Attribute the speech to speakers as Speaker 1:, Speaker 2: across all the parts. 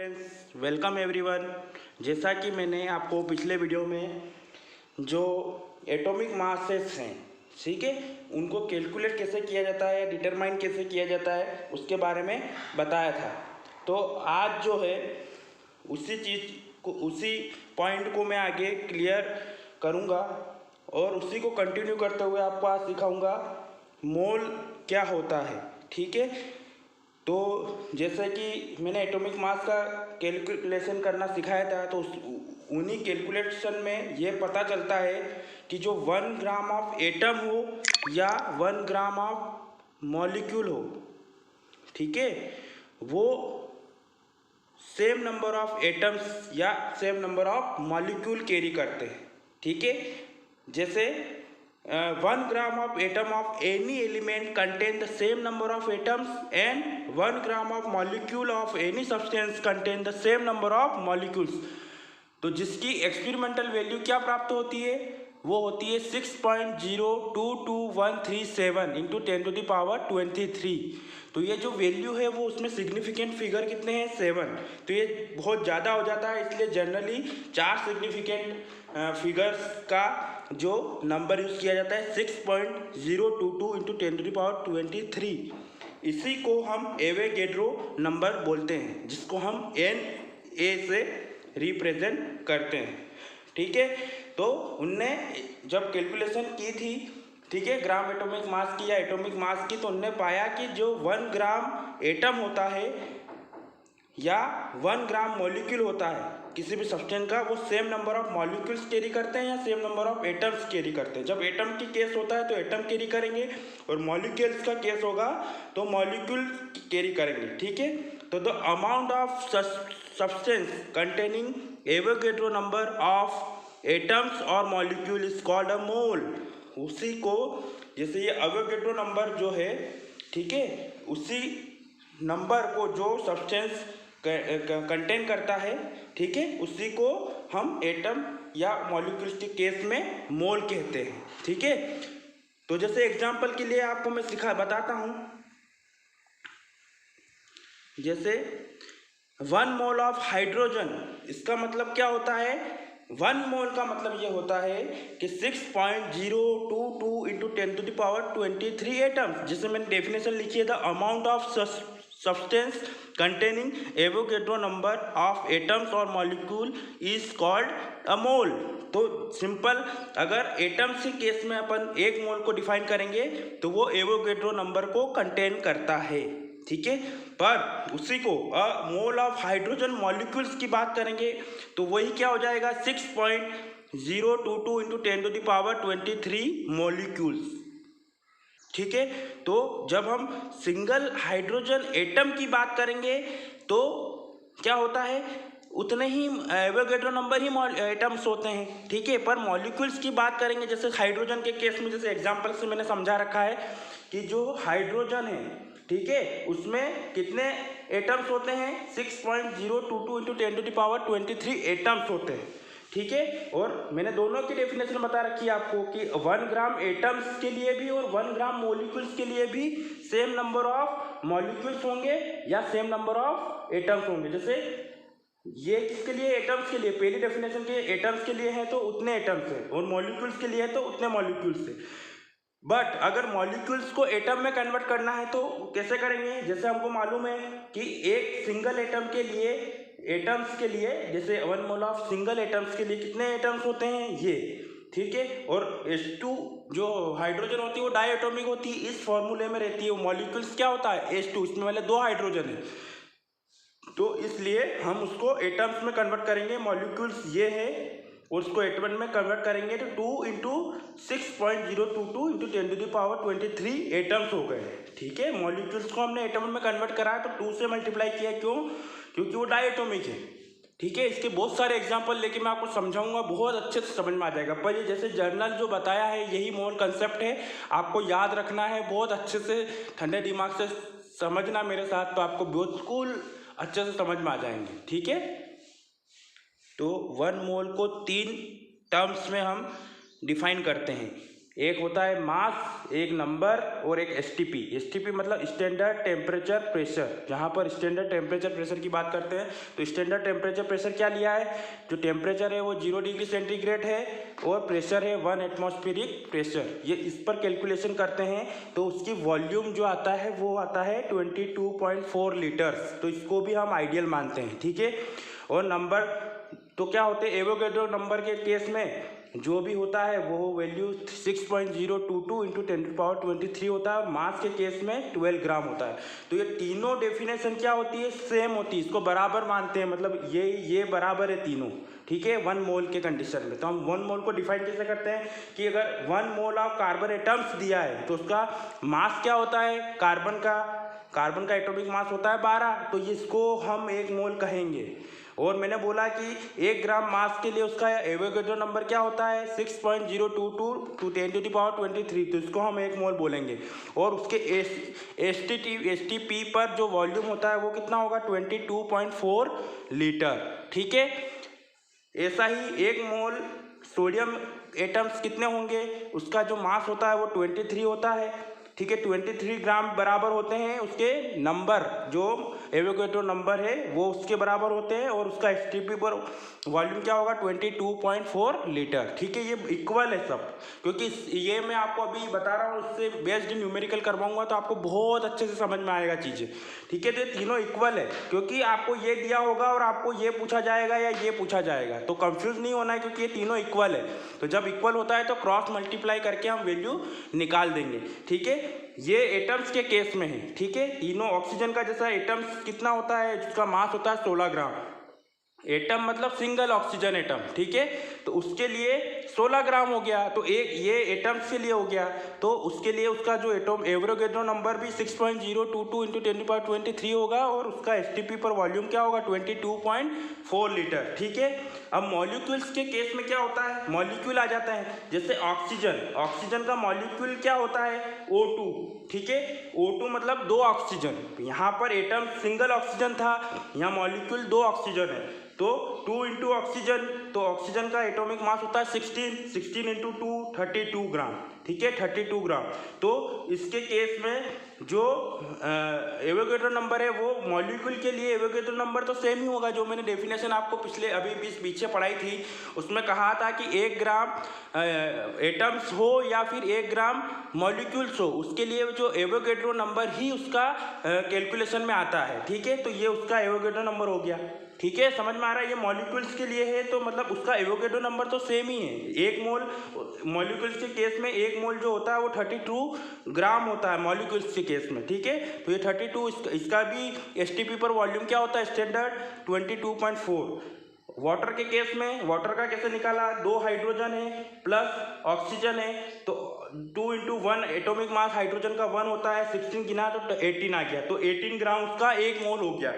Speaker 1: Friends, welcome everyone. जैसा कि मैंने आपको पिछले वीडियो में जो एटॉमिक मासेस हैं, ठीक है, उनको कैलकुलेट कैसे किया जाता है, डिटरमाइन कैसे किया जाता है, उसके बारे में बताया था। तो आज जो है उसी चीज़ को, उसी पॉइंट को मैं आगे क्लियर करूँगा और उसी को कंटिन्यू करते हुए आपको आज सिखाऊँगा मोल क्या होता है। ठीक है, तो जैसे कि मैंने एटॉमिक मास का कैलकुलेशन करना सिखाया था, तो उन्हीं कैलकुलेशन में ये पता चलता है कि जो 1 ग्राम ऑफ एटम हो या 1 ग्राम ऑफ मॉलिक्यूल हो, ठीक है, वो सेम नंबर ऑफ एटम्स या same number of molecule carry करते हैं। ठीक है, जैसे 1 gram of atom of any element contain the same number of atoms and 1 gram of molecule of any substance contain the same number of molecules। तो जिसकी experimental value क्या प्राप्त होती है, वो होती है 6.022137 इंटू 10⁻23। तो ये जो वैल्यू है वो उसमें सिग्निफिकेंट फिगर कितने हैं, 7। तो ये बहुत ज़्यादा हो जाता है, इसलिए जनरली 4 सिग्निफिकेंट फिगर्स का जो नंबर यूज़ किया जाता है 6.022 इंटू 10⁻23। इसी को हम एवोगैड्रो नंबर बोलते हैं, जिसको हम NA से रिप्रेजेंट करते हैं। ठीक है, तो उनने जब कैलकुलेशन की थी, ठीक है, ग्राम एटॉमिक मास की या एटॉमिक मास की, तो उनने पाया कि जो 1 ग्राम एटम होता है या 1 ग्राम मॉलिक्यूल होता है किसी भी सब्सटेंस का, वो same number of molecules carry करते हैं या same number of atoms carry करते हैं। जब एटम की केस होता है तो एटम कैरी करेंगे, और मॉलिक्यूल्स का केस होगा तो मॉलिक्यूल कैरी करेंगे। ठीक है, तो the amount of substance containing Avogadro number of atoms और मॉलिक्यूल इज कॉल्ड अ मोल। उसी को, जैसे ये एवोगैड्रो नंबर जो है, ठीक है, उसी नंबर को जो सब्सटेंस कंटेन करता है, ठीक है, उसी को हम एटम या मॉलिक्यूल्स के केस में मोल कहते हैं। ठीक है, तो जैसे एग्जांपल के लिए आपको मैं बताता हूँ, जैसे 1 मोल ऑफ हाइड्रोजन, इसका मतलब क्या होता है, 1 मोल का मतलब ये होता है कि 6.022 इंटू 10⁻23 एटम्स, जिसे मैंने डेफिनेशन लिखी है, the amount of substance containing Avogadro number of atoms और मॉलिक्यूल इज कॉल्ड अ मोल। तो सिंपल, अगर एटम्स के केस में अपन 1 मोल को डिफाइन करेंगे तो वो एवोगैड्रो नंबर को कंटेन करता है। ठीक है, पर उसी को मोल ऑफ हाइड्रोजन मॉलिक्यूल्स की बात करेंगे तो वही क्या हो जाएगा, 6.022 इंटू 10⁻23 मॉलिक्यूल्स। ठीक है, तो जब हम सिंगल हाइड्रोजन एटम की बात करेंगे तो क्या होता है, उतने ही एवोगैड्रो नंबर ही एटम्स होते हैं। ठीक है, पर मॉलिक्यूल्स की बात करेंगे, जैसे हाइड्रोजन के केस में, जैसे एग्जांपल से मैंने समझा रखा है कि जो हाइड्रोजन है, ठीक है, उसमें कितने एटम्स होते हैं, 6.022 इंटू 10⁻23 एटम्स होते हैं। ठीक है, और मैंने दोनों की डेफिनेशन बता रखी है आपको कि 1 ग्राम एटम्स के लिए भी और 1 ग्राम मॉलिक्यूल्स के लिए भी सेम नंबर ऑफ मॉलिक्यूल्स होंगे या सेम नंबर ऑफ एटम्स होंगे। जैसे ये किसके लिए, एटम्स के लिए, पहली डेफिनेशन के एटम्स के लिए है तो उतने एटम्स है, और मॉलिक्यूल्स के लिए है तो उतने मॉलिक्यूल्स है। बट अगर मॉलिक्यूल्स को एटम में कन्वर्ट करना है तो कैसे करेंगे, जैसे हमको मालूम है कि एक सिंगल एटम के लिए, एटम्स के लिए, जैसे 1 मोल ऑफ सिंगल एटम्स के लिए कितने एटम्स होते हैं, ये। ठीक है, और H2 जो हाइड्रोजन होती है वो डायएटॉमिक होती है, इस फॉर्मूले में रहती है। मॉलिक्यूल्स क्या होता है, H2, इसमें वाले 2 हाइड्रोजन है, तो इसलिए हम उसको एटम्स में कन्वर्ट करेंगे। मॉलिक्यूल्स ये है और उसको एटम में कन्वर्ट करेंगे तो 2 इंटू 6.022 इंटू 10⁻23 एटम्स हो गए। ठीक है, मॉलिक्यूल्स को हमने एटम में कन्वर्ट करा तो 2 से मल्टीप्लाई किया, क्यों, क्योंकि वो डायएटॉमिक है। ठीक है, इसके बहुत सारे एग्जांपल लेके मैं आपको समझाऊंगा, बहुत अच्छे से समझ में आ जाएगा। पर ये जैसे जर्नल जो बताया है यही मोल कंसेप्ट है, आपको याद रखना है, बहुत अच्छे से ठंडे दिमाग से समझना मेरे साथ, तो आपको बिल्कुल अच्छे से समझ में आ जाएंगे। ठीक है, तो 1 मोल को 3 टर्म्स में हम डिफाइन करते हैं। एक होता है मास, एक नंबर और एक एसटीपी। एसटीपी मतलब स्टैंडर्ड टेम्परेचर प्रेशर। जहाँ पर स्टैंडर्ड टेम्परेचर प्रेशर की बात करते हैं तो स्टैंडर्ड टेम्परेचर प्रेशर क्या लिया है, जो टेम्परेचर है वो 0 डिग्री सेंटीग्रेड है और प्रेशर है 1 एटमॉस्फेरिक प्रेशर। ये इस पर कैलकुलेशन करते हैं तो उसकी वॉल्यूम जो आता है वो आता है 22.4 लीटर्स। तो इसको भी हम आइडियल मानते हैं, ठीक है। और नंबर तो क्या होते हैं, एवोगैड्रो नंबर के केस में जो भी होता है वो वैल्यू 6.022 इंटू 10⁻23 होता है और मास के केस में 12 ग्राम होता है। तो ये तीनों डेफिनेशन क्या होती है, सेम होती है, इसको बराबर मानते हैं, मतलब ये बराबर है तीनों, ठीक है, 1 मोल के कंडीशन में। तो हम 1 मोल को डिफाइन कैसे करते हैं कि अगर 1 मोल ऑफ कार्बन एटम्स दिया है तो उसका मास क्या होता है, कार्बन का एटॉमिक मास होता है 12, तो इसको हम 1 मोल कहेंगे। और मैंने बोला कि 1 ग्राम मास के लिए उसका एवोगैड्रो नंबर क्या होता है 6.022 टू 10⁻23, तो इसको हम 1 मोल बोलेंगे। और उसके एसटीपी पर जो वॉल्यूम होता है वो कितना होगा 22.4 लीटर, ठीक है। ऐसा ही 1 मोल सोडियम एटम्स कितने होंगे, उसका जो मास होता है वो 23 होता है, ठीक है। 23 ग्राम बराबर होते हैं उसके नंबर, जो एवोगैड्रो नंबर है वो उसके बराबर होते हैं और उसका एसटीपी पर वॉल्यूम क्या होगा 22.4 लीटर, ठीक है। ये इक्वल है सब, क्योंकि ये मैं आपको अभी बता रहा हूँ, इससे बेस्ड न्यूमेरिकल करवाऊंगा तो आपको बहुत अच्छे से समझ में आएगा चीज़ें, ठीक है। तो ये तीनों इक्वल है, क्योंकि आपको ये दिया होगा और आपको ये पूछा जाएगा या ये पूछा जाएगा, तो कंफ्यूज नहीं होना है, क्योंकि ये तीनों इक्वल है। तो जब इक्वल होता है तो क्रॉस मल्टीप्लाई करके हम वैल्यू निकाल देंगे, ठीक है। ये एटम्स के केस में है, ठीक है। तीनों ऑक्सीजन का जैसा एटम्स कितना होता है, जिसका मास होता है 16 ग्राम। एटम मतलब सिंगल ऑक्सीजन एटम, ठीक है। तो उसके लिए 16 ग्राम हो गया, तो एक ये एटम्स के लिए हो गया, तो उसके लिए उसका जो एवोगैड्रो नंबर भी 6.022 इंटू 10⁻23 होगा और उसका एसटीपी पर वॉल्यूम क्या होगा 22.4 लीटर, ठीक है। अब मॉलिक्यूल्स के केस में क्या होता है, मॉलिक्यूल आ जाता है, जैसे ऑक्सीजन का मॉलिक्यूल क्या होता है O2, ठीक है। O2 मतलब 2 ऑक्सीजन, यहाँ पर एटम सिंगल ऑक्सीजन था, यहाँ मॉलिक्यूल 2 ऑक्सीजन है, तो 2 इंटू ऑक्सीजन, तो ऑक्सीजन का एटॉमिक मास होता है 16 इंटू 2 32 ग्राम, ठीक है, 32 ग्राम। तो इसके केस में जो एवोगैड्रो नंबर है वो मॉलिक्यूल के लिए एवोगैड्रो नंबर तो सेम ही होगा, जो मैंने डेफिनेशन आपको पिछले अभी पीछे पढ़ाई थी, उसमें कहा था कि 1 ग्राम एटम्स हो या फिर 1 ग्राम मॉलिक्यूल्स हो, उसके लिए जो एवोगैड्रो नंबर ही उसका कैलकुलेशन में आता है, ठीक है। तो ये उसका एवोगैड्रो नंबर हो गया, ठीक है, समझ में आ रहा है। ये मॉलिक्यूल्स के लिए है तो मतलब उसका एवोगैड्रो नंबर तो सेम ही है। 1 मोल मॉलिक्यूल्स के केस में 1 मोल जो होता है वो 32 ग्राम होता है मॉलिक्यूल्स के केस में, ठीक है। तो ये 32 इसका भी एसटीपी पर वॉल्यूम क्या होता है स्टैंडर्ड 22.4। वाटर के केस में वाटर का कैसे निकाला, 2 हाइड्रोजन है प्लस ऑक्सीजन है, तो 2 इंटू 1 एटोमिक मास हाइड्रोजन का 1 होता है, 16 गिना तो 18 आ गया, तो 18 ग्राम उसका 1 मोल हो गया।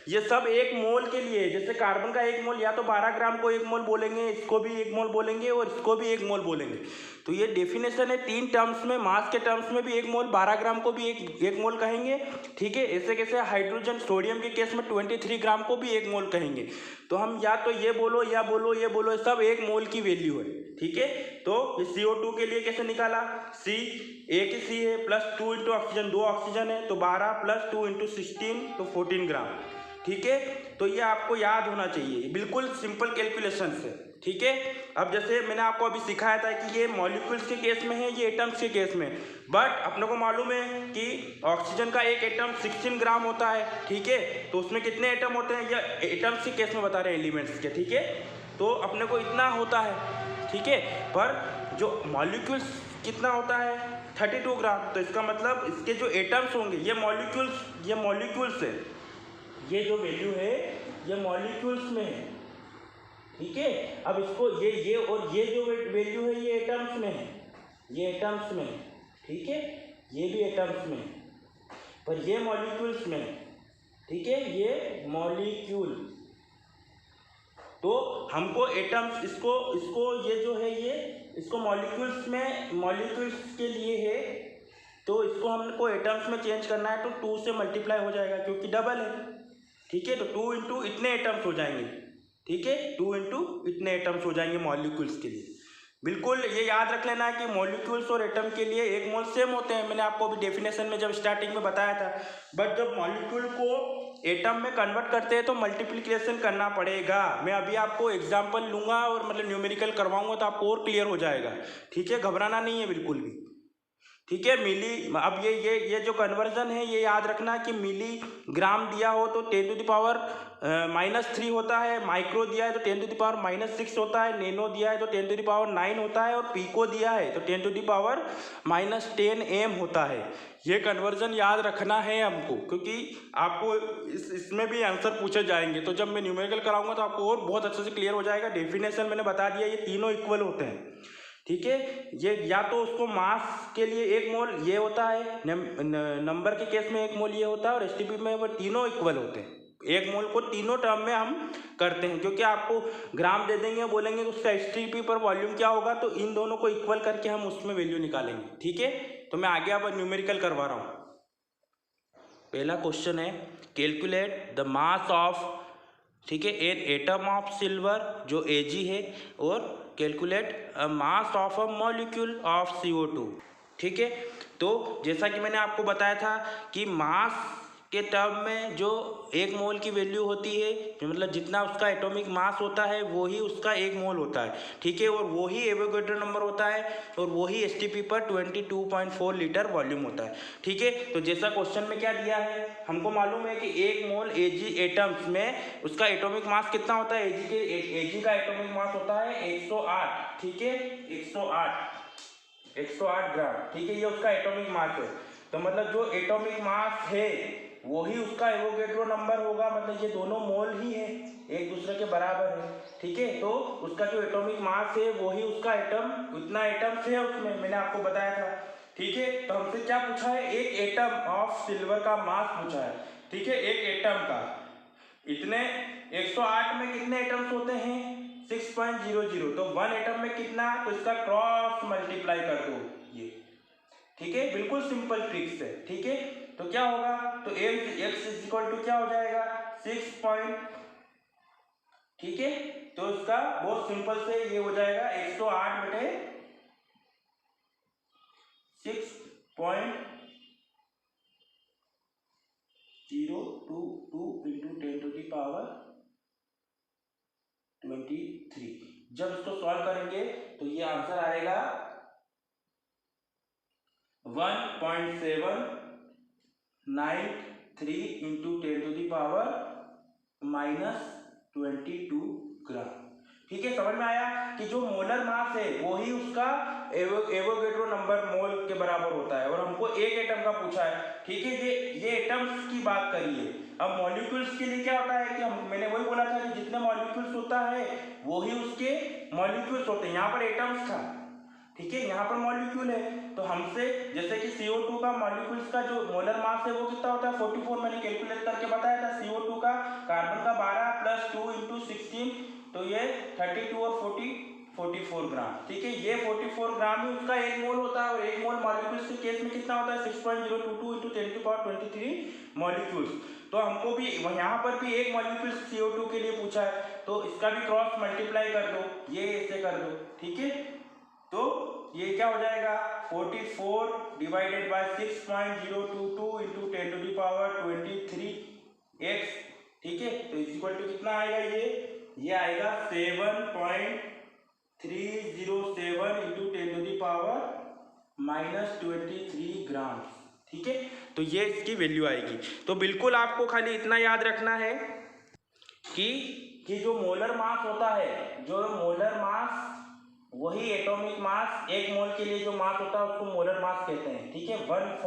Speaker 1: ये सब 1 मोल के लिए, जैसे कार्बन का 1 मोल या तो 12 ग्राम को 1 मोल बोलेंगे, इसको भी 1 मोल बोलेंगे और इसको भी 1 मोल बोलेंगे। तो ये डेफिनेशन है 3 टर्म्स में, मास के टर्म्स में भी 1 मोल, 12 ग्राम को भी एक मोल कहेंगे, ठीक है। ऐसे कैसे हाइड्रोजन सोडियम के केस में 23 ग्राम को भी 1 मोल कहेंगे। तो हम या तो ये बोलो या बोलो ये बोलो, सब 1 मोल की वैल्यू है, ठीक है। तो CO2 के लिए कैसे निकाला, एक ही C है प्लस 2 इंटू ऑक्सीजन, 2 ऑक्सीजन है तो 12 प्लस 2 इंटू 16 तो 14 ग्राम, ठीक है। तो ये आपको याद होना चाहिए, बिल्कुल सिंपल कैलकुलेशन है, ठीक है। अब जैसे मैंने आपको अभी सिखाया था कि ये मॉलिक्यूल्स के केस में है, ये एटम्स के केस में, बट अपने को मालूम है कि ऑक्सीजन का एक एटम 16 ग्राम होता है, ठीक है। तो उसमें कितने एटम होते हैं, या एटम्स के केस में बता रहे हैं एलिमेंट्स के, ठीक है। तो अपने को इतना होता है, ठीक है। पर जो मॉलिक्यूल्स कितना होता है 32 ग्राम, तो इसका मतलब इसके जो एटम्स होंगे ये मॉलिक्यूल्स है, ये जो वैल्यू है ये मॉलिक्यूल्स में है, ठीक है। अब इसको ये और ये जो वैल्यू है ये एटम्स में है, ये एटम्स में है, ठीक है, ये भी एटम्स में है, पर ये मॉलिक्यूल्स में है, ठीक है, ये मॉलिक्यूल। तो हमको एटम्स इसको ये जो है ये इसको मॉलिक्यूल्स के लिए है, तो इसको हमको एटम्स में चेंज करना है तो 2 से मल्टीप्लाई हो जाएगा क्योंकि डबल है, ठीक है। तो 2 इंटू इतने एटम्स हो जाएंगे, ठीक है, 2 इंटू इतने एटम्स हो जाएंगे मॉलिक्यूल्स के लिए। बिल्कुल ये याद रख लेना कि मॉलिक्यूल्स और एटम के लिए एक मोल सेम होते हैं, मैंने आपको अभी डेफिनेशन में जब स्टार्टिंग में बताया था। बट जब मॉलिक्यूल को एटम में कन्वर्ट करते हैं तो मल्टीप्लिकेशन करना पड़ेगा। मैं अभी आपको एग्जांपल लूँगा और मतलब न्यूमेरिकल करवाऊंगा तो आपको और क्लियर हो जाएगा। ठीक है, घबराना नहीं है बिल्कुल भी। ठीक है, मिली, अब ये जो कन्वर्जन है ये याद रखना कि मिली ग्राम दिया हो तो 10⁻³ होता है, माइक्रो दिया है तो 10⁻⁻6 होता है, नैनो दिया है तो 10⁻⁹ होता है, और पीको दिया है तो 10⁻⁻10 m होता है। ये कन्वर्जन याद रखना है हमको, क्योंकि आपको इसमें भी आंसर पूछे जाएंगे। तो जब मैं न्यूमेरिकल कराऊंगा तो आपको और बहुत अच्छे से क्लियर हो जाएगा। डेफिनेशन मैंने बता दिया, ये तीनों इक्वल होते हैं। ठीक है, ये या तो उसको मास के लिए 1 मोल ये होता है, नंबर के केस में 1 मोल ये होता है, और एसटीपी में वो तीनों इक्वल होते हैं। 1 मोल को तीनों टर्म में हम करते हैं, क्योंकि आपको ग्राम दे देंगे, बोलेंगे उसका एसटीपी पर वॉल्यूम क्या होगा, तो इन दोनों को इक्वल करके हम उसमें वैल्यू निकालेंगे। ठीक है, तो मैं आगे अब न्यूमेरिकल करवा रहा हूँ। पहला क्वेश्चन है, कैलकुलेट द मास ऑफ, ठीक है, एन एटम ऑफ सिल्वर जो Ag है, और calculate mass of a molecule of CO2। ठीक है, तो जैसा कि मैंने आपको बताया था कि मास के टर्म में जो 1 मोल की वैल्यू होती है, मतलब जितना उसका एटॉमिक मास होता है वो ही उसका 1 मोल होता है। ठीक है, और वो ही एवोगैड्रो नंबर होता है, और वो ही एसटीपी पर 22.4 लीटर वॉल्यूम होता है। ठीक है, तो जैसा क्वेश्चन में क्या दिया है, हमको मालूम है कि 1 मोल Ag एटम्स में उसका एटॉमिक मास कितना होता है। Ag का एटॉमिक मास होता है 108। ठीक है, 108 ग्राम। ठीक है, ये उसका एटॉमिक मास है। तो मतलब जो एटॉमिक मास है वही उसका एवोगैड्रो नंबर होगा, मतलब ये दोनों मोल ही है, एक दूसरे के बराबर है। ठीक है, तो उसका जो एटॉमिक मास है वही उसका एटम, उतना एटम्स है उसमें, मैंने आपको बताया था। ठीक है, तो हमसे क्या पूछा है, एक एटम ऑफ सिल्वर का मास पूछा है। ठीक है, एक एटम का, इतने 108 में कितने एटम्स होते हैं, 6.00, तो 1 एटम में कितना, तो इसका क्रॉस मल्टीप्लाई कर दो ये। ठीक है, बिल्कुल सिंपल ट्रिक्स है। ठीक है, तो क्या होगा, तो x क्या हो जाएगा, 6 ठीक है, तो इसका बहुत सिंपल से ये हो जाएगा 108 बटे 6.022 इंटू 10⁻23। जब इसको सॉल्व करेंगे तो ये आंसर आएगा 1.793 इंटू 10⁻⁻22 ग्राम। ठीक है, समझ में आया कि जो मोलर मास है वो ही उसका एवोगैड्रो नंबर मोल के बराबर होता है, और हमको एक एटम का पूछा है। ठीक है, ये एटम्स की बात करिए। अब मॉलिक्यूल्स के लिए क्या होता है कि मैंने वही बोला था कि जितने मॉलिक्यूल्स होता है वो ही उसके मॉलिक्यूल्स होते हैं। यहाँ पर एटम्स था, ठीक है, यहाँ पर मॉलिक्यूल है, तो हमसे जैसे कि CO2 का मॉलिक्यूल्स का जो मोलर मास है वो कितना होता है, 44, मैंने कैलकुलेट करके बताया था। CO2 का, कार्बन का 12 + 2 × 16, तो ये 32 और 44 ग्राम। ठीक है, ये 44 ग्राम ही उसका 1 मोल होता है, और 1 मोल मॉलिक्यूल्स के केस में कितना होता है, 6.022 × 10⁻23 मॉलिक्यूल्स। तो हमको भी यहाँ पर भी एक मॉलिक्यूल CO2 के लिए पूछा है, तो इसका भी क्रॉस मल्टीप्लाई कर दो, ये ऐसे कर दो। ठीक है, तो ये क्या हो जाएगा, 44 डिवाइडेड बाय 6.022 इंटू 10⁻23x। ठीक है, तो इक्वल टू कितना आएगा, ये आएगा 7.307 इंटू 10⁻⁻23 ग्राम। ठीक है, तो ये इसकी वैल्यू आएगी। तो बिल्कुल आपको खाली इतना याद रखना है कि जो मोलर मास होता है, जो मोलर मास वही एटॉमिक मास, 1 मोल के लिए जो मास होता है उसको मोलर मास कहते हैं। ठीक है, 1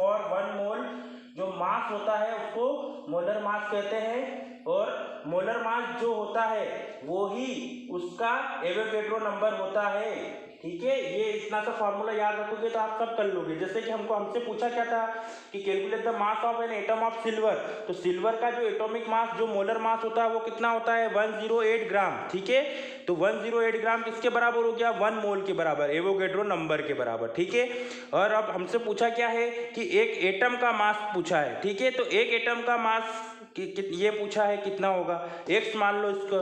Speaker 1: मोल जो मास होता है उसको मोलर मास कहते हैं, और मोलर मास जो होता है वो ही उसका एवोगैड्रो नंबर होता है। ठीक है, ये इतना सा फॉर्मूला याद रखोगे तो आप सब कर लोगे। जैसे कि हमसे पूछा क्या था कि calculate the mass of an atom of silver, तो सिल्वर का जो एटॉमिक मास, जो मोलर मास होता है वो कितना होता है, 108 ग्राम। ठीक है, तो 108 ग्राम किसके बराबर हो गया, 1 मोल के बराबर, एवोगैड्रो नंबर के बराबर। ठीक है, और अब हमसे पूछा क्या है कि एक एटम का मास पूछा है। ठीक है, तो एक एटम का मास ये पूछा है कितना होगा, x मान लो इसको।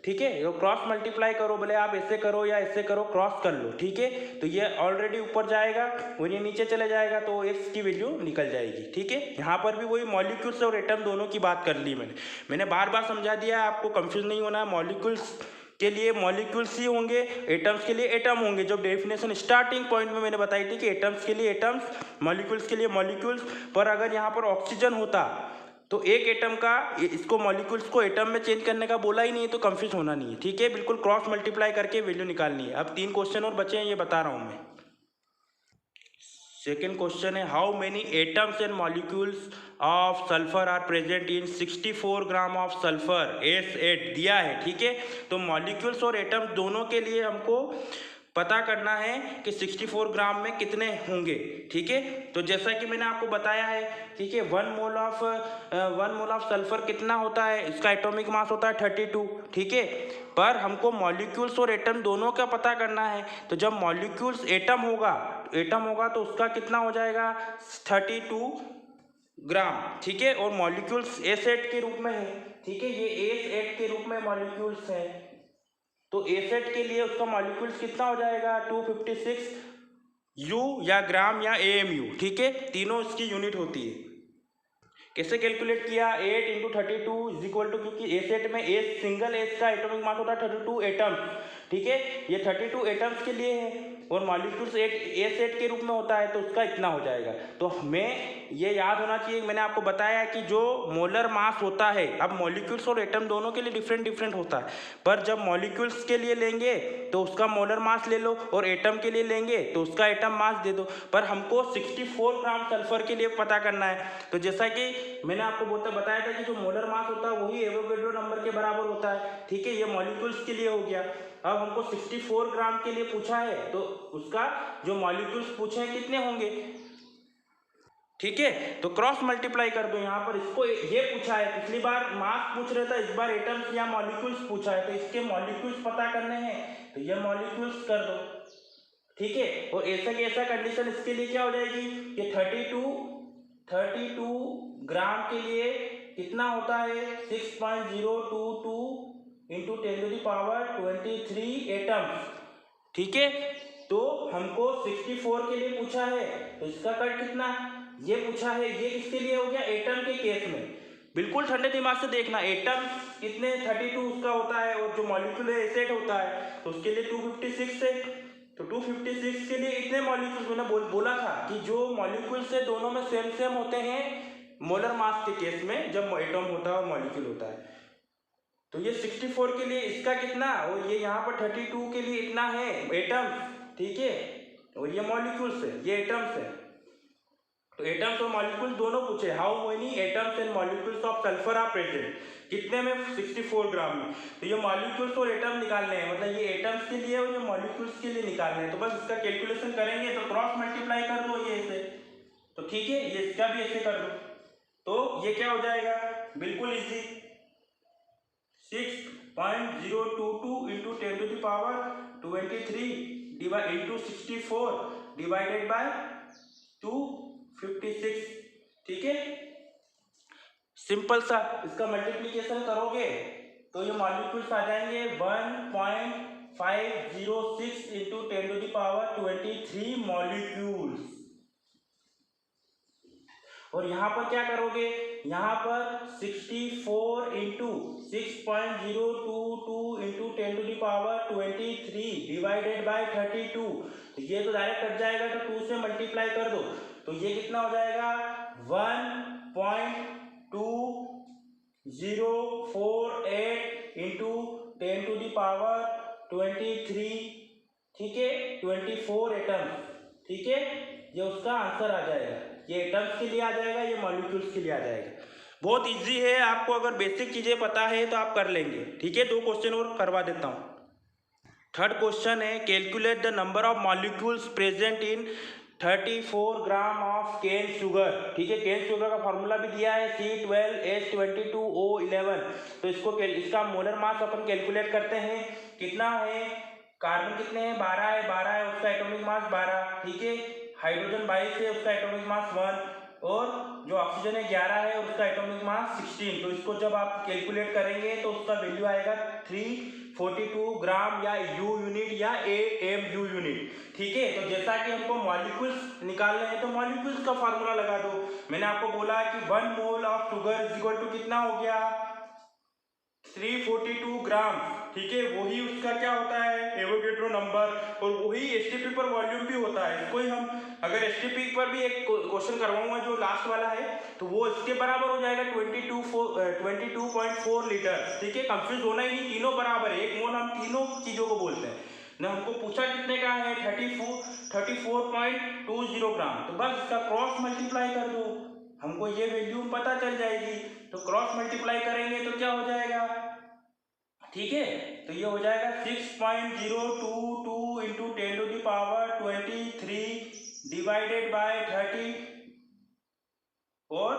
Speaker 1: ठीक है। तो क्रॉस मल्टीप्लाई करो, भले आप ऐसे करो या ऐसे करो, क्रॉस कर लो, ठीक है। तो ये ऑलरेडी ऊपर जाएगा और ये नीचे चले जाएगा, तो एक्स की वैल्यू निकल जाएगी, ठीक है। यहाँ पर भी वही मॉलिक्यूल्स और एटम दोनों की बात कर ली मैंने बार बार समझा दिया, आपको कंफ्यूज नहीं होना है। मॉलिक्यूल्स के लिए मॉलिक्यूल्स ही होंगे, एटम्स के लिए एटम होंगे। जब डेफिनेशन स्टार्टिंग पॉइंट में मैंने बताई थी कि एटम्स के लिए एटम्स, मॉलिक्यूल्स के लिए मॉलिक्यूल्स, पर अगर यहाँ पर ऑक्सीजन होता तो एक एटम का इसको मॉलिक्यूल्स को एटम में चेंज करने का बोला ही नहीं है, तो कंफ्यूज होना नहीं है, ठीक है। बिल्कुल क्रॉस मल्टीप्लाई करके वैल्यू निकालनी है। अब 3 क्वेश्चन और बचे हैं, ये बता रहा हूँ मैं। सेकेंड क्वेश्चन है, how many atoms and molecules of sulphur are present in 64 gram of sulphur S8 दिया है, ठीक है। तो मॉलिक्यूल्स और एटम्स दोनों के लिए हमको पता करना है कि 64 ग्राम में कितने होंगे, ठीक है। तो जैसा कि मैंने आपको बताया है, ठीक है, 1 मोल ऑफ सल्फर कितना होता है, इसका एटॉमिक मास होता है 32, ठीक है। पर हमको मॉलिक्यूल्स और एटम दोनों का पता करना है। तो जब मॉलिक्यूल्स एटम होगा तो उसका कितना हो जाएगा 32 ग्राम, ठीक है। और मॉलिक्यूल्स S8 के रूप में है, ठीक है, ये S8 के रूप में मॉलिक्यूल्स है। तो एसेट के लिए उसका मॉलिक्यूल्स कितना हो जाएगा 256 U या ग्राम या AMU, ठीक है। तीनों इसकी यूनिट होती है। कैसे कैलकुलेट किया, 8 × 32 इज इक्वल टू, क्योंकि एसेट में एस सिंगल एस का एटॉमिक मास होता है 32 एटम्स, ठीक है। ये 32 एटम्स के लिए है और मॉलिक्यूल्स एक एसेट के रूप में होता है, तो उसका इतना हो जाएगा। तो हमें ये याद होना चाहिए, मैंने आपको बताया कि जो मोलर मास होता है, अब मॉलिक्यूल्स और एटम दोनों के लिए डिफरेंट होता है, पर जब मॉलिक्यूल्स के लिए लेंगे तो उसका मोलर मास ले लो और एटम के लिए लेंगे तो उसका एटम मास दे दो। पर हमको 64 ग्राम सल्फर के लिए पता करना है। तो जैसा कि मैंने आपको बताया था कि जो मोलर मास होता है वही एवोगैड्रो नंबर के बराबर होता है, ठीक है। ये मॉलिक्यूल्स के लिए हो गया। अब हमको 64 ग्राम के लिए पूछा है, तो उसका जो मॉलिक्यूल्स पूछे हैं कितने होंगे, ठीक है। तो क्रॉस मल्टीप्लाई कर दो। यहाँ पर इसको ये पूछा है, पिछली बार मास पूछ रहा था, इस बार एटम्स या मॉलिक्यूल्स पूछा है, तो इसके मॉलिक्यूल्स पता करने हैं, तो ये मॉलिक्यूल्स कर दो, ठीक है। और ऐसा की ऐसा कंडीशन इसके लिए क्या हो जाएगी, ये 32 ग्राम के लिए कितना होता है 6.022 × 10⁻23 एटम्स, ठीक है। तो हमको 64 के लिए पूछा है, तो इसका कट कितना ये पूछा है, ये किसके लिए हो गया, एटम के केस में। बिल्कुल ठंडे दिमाग से देखना, एटम कितने 32 उसका होता है और जो मॉलिक्यूल है एसेट होता है, तो उसके लिए 256 है। तो 256 के लिए इतने मॉलिक्यूल्स मैंने बोला था कि जो मॉलिक्यूल्स है दोनों में सेम होते हैं मोलर मास के केस में, जब एटम होता है और मॉलिक्यूल होता है। तो ये 64 के लिए इसका कितना, और ये यहाँ पर 32 के लिए इतना है एटम, ठीक है। और ये मॉलिक्यूल्स है, ये एटम्स है। तो एटम्स और मॉलिक्यूल्स दोनों पूछे, how many atoms and molecules of sulphur are present, कितने में 64 ग्राम में। तो ये मॉलिक्यूल्स और एटम निकालने हैं, मतलब ये एटम्स के लिए और ये मॉलिक्यूल्स के लिए निकालने हैं। तो बस इसका कैलकुलेशन करेंगे, तो क्रॉस मल्टीप्लाई कर दो ये ऐसे, तो ठीक है, ये इसका भी ऐसे कर दो, तो ये क्या हो जाएगा बिल्कुल इजी, 6.022 × 10⁻23 × 64 डिवाइडेड बाय 256, ठीक है। सिंपल सा इसका मल्टीप्लिकेशन करोगे तो ये मॉलिक्यूल्स आ जाएंगे 1.506 × 10⁻23 मॉलिक्यूल्स। और यहाँ पर क्या करोगे, यहाँ पर 64 × 6.022 × 10⁻23 डिवाइडेड बाय 32, तो ये तो डायरेक्ट कट जाएगा, तो 2 से मल्टीप्लाई कर दो, तो ये कितना हो जाएगा 1.2048 × 10⁻23, ठीक है, 24 एटम्स, ठीक है। ये उसका आंसर आ जाएगा, ये एटम्स के लिए आ जाएगा, ये मॉलिक्यूल्स के लिए आ जाएगा। बहुत इजी है, आपको अगर बेसिक चीजें पता है तो आप कर लेंगे, ठीक है। 2 क्वेश्चन और करवा देता हूँ। थर्ड क्वेश्चन है, calculate the number of molecules present in 34 gram of cane sugar, ठीक है। केन शुगर का फॉर्मूला भी दिया है C12H22O11। तो इसका मोलर मास अपन कैलकुलेट करते हैं, कितना है, कार्बन कितने हैं 12 है, उसका एटॉमिक मास 12, ठीक है। हाइड्रोजन 22 है, उसका एटॉमिक मास 1, और जो ऑक्सीजन है 11 है और उसका एटॉमिक मास 16, तो इसको जब आप कैलकुलेट करेंगे तो उसका वैल्यू आएगा 342 ग्राम या यू यूनिट या एएमयू यूनिट। ठीक है, तो जैसा कि हमको मॉलिक्यूल्स निकालने हैं तो मॉलिक्यूल्स का फार्मूला लगा दो। मैंने आपको बोला कि 1 mole of sugar is equal to कितना हो गया 342 ग्राम। ठीक है, वही उसका क्या होता है एवोगैड्रो नंबर, और वही एसटीपी पर वॉल्यूम भी होता है। इसको ही हम अगर एसटीपी पर भी एक क्वेश्चन करवाऊंगा जो लास्ट वाला है, तो वो इसके बराबर हो जाएगा 22.4 लीटर। ठीक है, कंफ्यूज होना ही नहीं, तीनों बराबर है, एक मोल हम तीनों चीजों को बोलते हैं ना। हमको पूछा कितने का है 34.20 ग्राम, तो बस इसका क्रॉस मल्टीप्लाई कर दो, हमको ये वैल्यू पता चल जाएगी। तो क्रॉस मल्टीप्लाई करेंगे तो क्या हो जाएगा, ठीक है, तो ये हो जाएगा 6.022 इंटू 10⁻23 डिवाइडेड बाय 30, और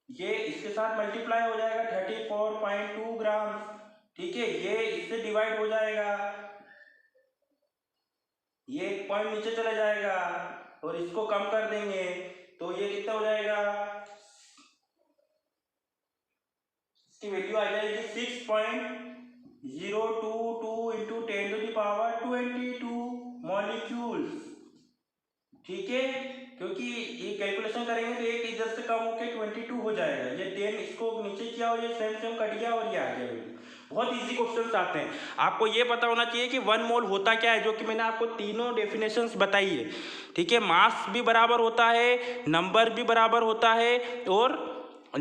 Speaker 1: ये इसके साथ मल्टीप्लाई हो जाएगा 34.2 ग्राम। ठीक है, ये इससे डिवाइड हो जाएगा, ये एक पॉइंट नीचे चला जाएगा और इसको कम कर देंगे तो ये कितना हो जाएगा, इसकी वैल्यू आ जाएगी 6.022 इंटू 10⁻22 मॉलिक्यूल्स। ठीक है, क्योंकि ये कैलकुलेशन करेंगे तो एक इधर से कम होकर 22 हो जाएगा, ये 10 इसको नीचे किया और ये सेम कट गया और ये आ गया वैल्यू। बहुत इजी क्वेश्चंस आते हैं। आपको ये पता होना चाहिए कि 1 मोल होता क्या है, जो कि मैंने आपको तीनों डेफिनेशंस बताई है। ठीक है, मास भी बराबर होता है, नंबर भी बराबर होता है, और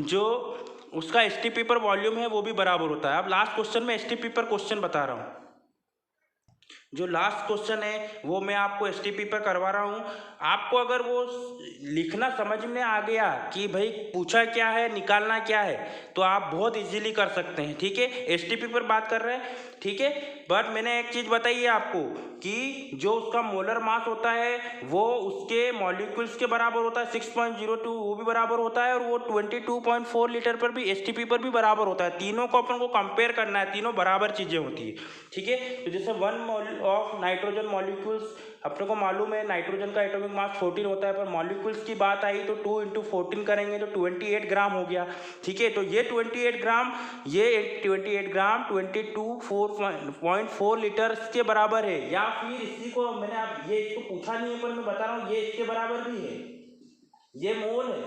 Speaker 1: जो उसका एसटीपी पर वॉल्यूम है वो भी बराबर होता है। अब लास्ट क्वेश्चन में एसटीपी पर क्वेश्चन बता रहा हूँ। जो लास्ट क्वेश्चन है वो मैं आपको एसटीपी पर करवा रहा हूँ। आपको अगर वो लिखना समझ में आ गया कि भाई पूछा क्या है, निकालना क्या है, तो आप बहुत इजीली कर सकते हैं। ठीक है, एसटीपी पर बात कर रहे हैं। ठीक है, बट मैंने एक चीज़ बताई है आपको कि जो उसका मोलर मास होता है वो उसके मॉलिक्यूल्स के बराबर होता है, 6.02 वो भी बराबर होता है, और वो 22.4 लीटर पर भी एसटीपी पर भी बराबर होता है। तीनों को अपन को कंपेयर करना है, तीनों बराबर चीज़ें होती है। ठीक है, तो जैसे 1 मोल ऑफ नाइट्रोजन मॉलिक्यूल्स, अपने को मालूम है नाइट्रोजन का एटॉमिक मास 14 होता है, पर मॉलिक्यूल्स की बात आई तो 2 इंटू 14 करेंगे तो 28 ग्राम हो गया। ठीक है, तो ये 28 ग्राम, ये 28 ग्राम 22.4 लीटर के बराबर है, या फिर इसी को मैंने आप ये इसको पूछा नहीं है पर मैं बता रहा हूँ ये इसके बराबर भी है, ये मोल है।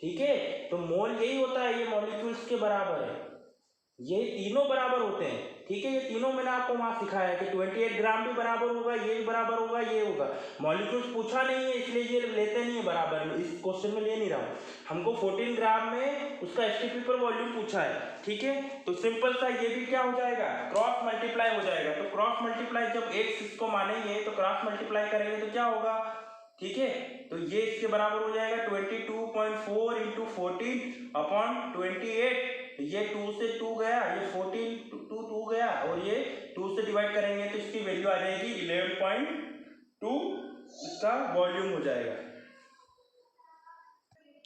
Speaker 1: ठीक है, तो मोल यही होता है, ये मॉलिक्यूल्स के बराबर है, ये तीनों बराबर होते हैं। ठीक है, ये तीनों मैंने आपको वहां सिखाया है कि 28 ग्राम भी बराबर होगा, ये भी बराबर होगा, ये होगा। मॉलिक्यूल्स पूछा नहीं है इसलिए ये लेते नहीं है बराबर में, इस क्वेश्चन में ले नहीं रहा हूँ। हमको 14 ग्राम में उसका एसटीपी पर वॉल्यूम पूछा है। ठीक है, तो सिंपल सा ये भी क्या हो जाएगा, क्रॉस मल्टीप्लाई हो जाएगा। तो क्रॉस मल्टीप्लाई जब एक इसको मानेंगे तो क्रॉस मल्टीप्लाई करेंगे तो क्या होगा, ठीक है, तो ये इसके बराबर हो जाएगा 22.4 इंटू 14 अपॉन 28, ये 2 से 2 गया, ये 14 2 गया, और ये 2 से डिवाइड करेंगे तो इसकी वैल्यू आ जाएगी 11.2, इसका वॉल्यूम हो जाएगा।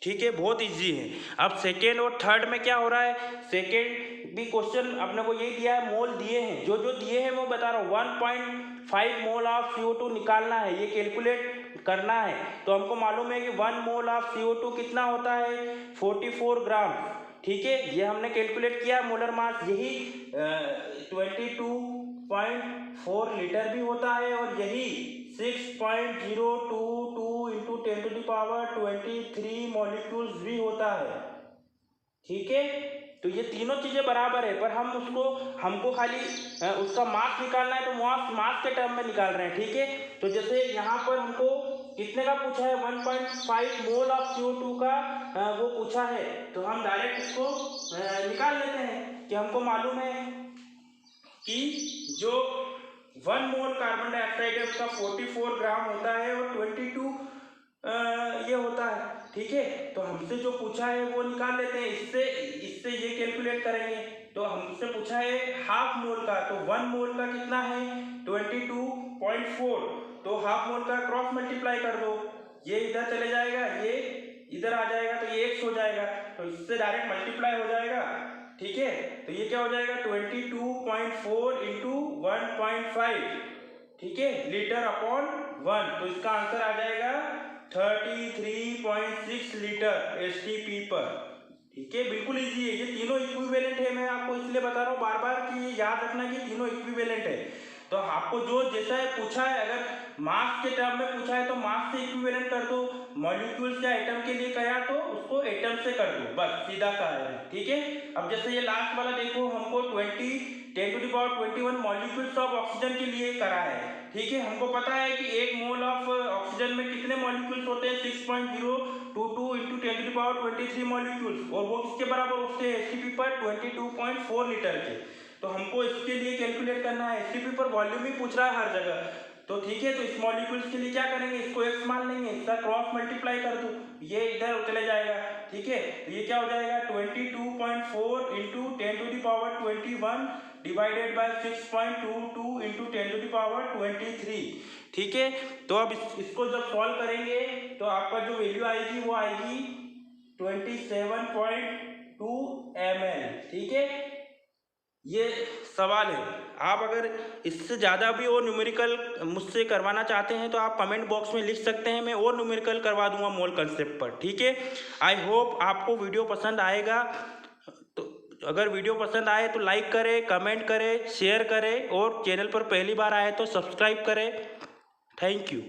Speaker 1: ठीक है, बहुत इजी है। अब सेकेंड और थर्ड में क्या हो रहा है, सेकेंड भी क्वेश्चन अपने को यही दिया है, मोल दिए हैं, जो जो दिए हैं मैं बता रहा हूँ। 1.5 मोल ऑफ CO2 निकालना है, ये कैलकुलेट करना है। तो हमको मालूम है कि 1 मोल ऑफ CO2 कितना होता है 44 ग्राम। ठीक है, ये हमने कैलकुलेट किया, मोलर मास यही 22.4 लीटर भी होता है, और यही 6.022 इंटू 10⁻23 मॉलिक्यूल्स भी होता है। ठीक है, तो ये तीनों चीजें बराबर है, पर हमको खाली उसका मास निकालना है, तो मास के टर्म में निकाल रहे हैं। ठीक है, तो जैसे यहाँ पर हमको कितने का पूछा है, 1.5 मोल ऑफ CO2 का वो पूछा है, तो हम डायरेक्ट इसको निकाल लेते हैं कि हमको मालूम है कि जो 1 मोल कार्बन डाइऑक्साइड है उसका 44 ग्राम होता है और 22 ये होता है। ठीक है, तो हमसे जो पूछा है वो निकाल लेते हैं, इससे ये कैलकुलेट करेंगे। तो हमसे पूछा है हाफ मोल का, तो 1 मोल का कितना है 22.4, तो हाफ मोल का क्रॉस मल्टीप्लाई कर दो, ये इधर चले जाएगा, ये इधर आ जाएगा, तो ये x हो जाएगा, तो इससे डायरेक्ट मल्टीप्लाई हो जाएगा। ठीक है, तो ये क्या हो जाएगा 22.4 इंटू 1.5, ठीक है, लीटर अपॉन तो इसका आंसर आ जाएगा 33.6 लीटर एसटीपी पर। ठीक है, बिल्कुल इजी है, ये तीनों इक्विवेलेंट है। मैं आपको इसलिए बता रहा हूँ बार बार कि ये याद रखना कि तीनों इक्विवेलेंट है। तो आपको जो जैसा है पूछा है, अगर मास के टर्म में पूछा है तो मास से इक्विवेलेंट कर दो, मॉलिक्यूल्स या एटम के लिए कहा तो उसको एटम से कर दो, बस सीधा सा है। ठीक है, अब जैसे ये लास्ट वाला देखो, हमको 10⁻21 मॉलिक्यूल्स ऑफ ऑक्सीजन के लिए करा है। ठीक है, हमको पता है कि 1 मोल ऑफ ऑक्सीजन में कितने मॉलिक्यूल्स होते हैं, 6.022 × 10⁻23 मॉलिक्यूल्स, और वो किसके बराबर होते हैं एसटीपी पर 22.4 लीटर के। तो हमको इसके लिए कैलकुलेट करना है, एसटीपी पर वॉल्यूम ही पूछ रहा है हर जगह। तो ठीक है, तो इस मॉलिक्यूल्स के लिए क्या करेंगे, इसको x मान लेंगे, इसका क्रॉस मल्टीप्लाई कर दो, ये इधर चले जाएगा। ठीक है, तो ये क्या हो जाएगा 22.4 × 10⁻21 डिवाइडेड बाय 6.22 × 10⁻23। ठीक है, तो अब इसको जब सॉल्व करेंगे तो आपका जो वैल्यू आएगी वो आएगी 27.2 ml। ठीक है, ये सवाल है। आप अगर इससे ज़्यादा भी और न्यूमेरिकल मुझसे करवाना चाहते हैं तो आप कमेंट बॉक्स में लिख सकते हैं, मैं और न्यूमेरिकल करवा दूंगा मोल कंसेप्ट पर। ठीक है, आई होप आपको वीडियो पसंद आएगा। तो अगर वीडियो पसंद आए तो लाइक करें, कमेंट करें, शेयर करें, और चैनल पर पहली बार आए तो सब्सक्राइब करें। Thank you.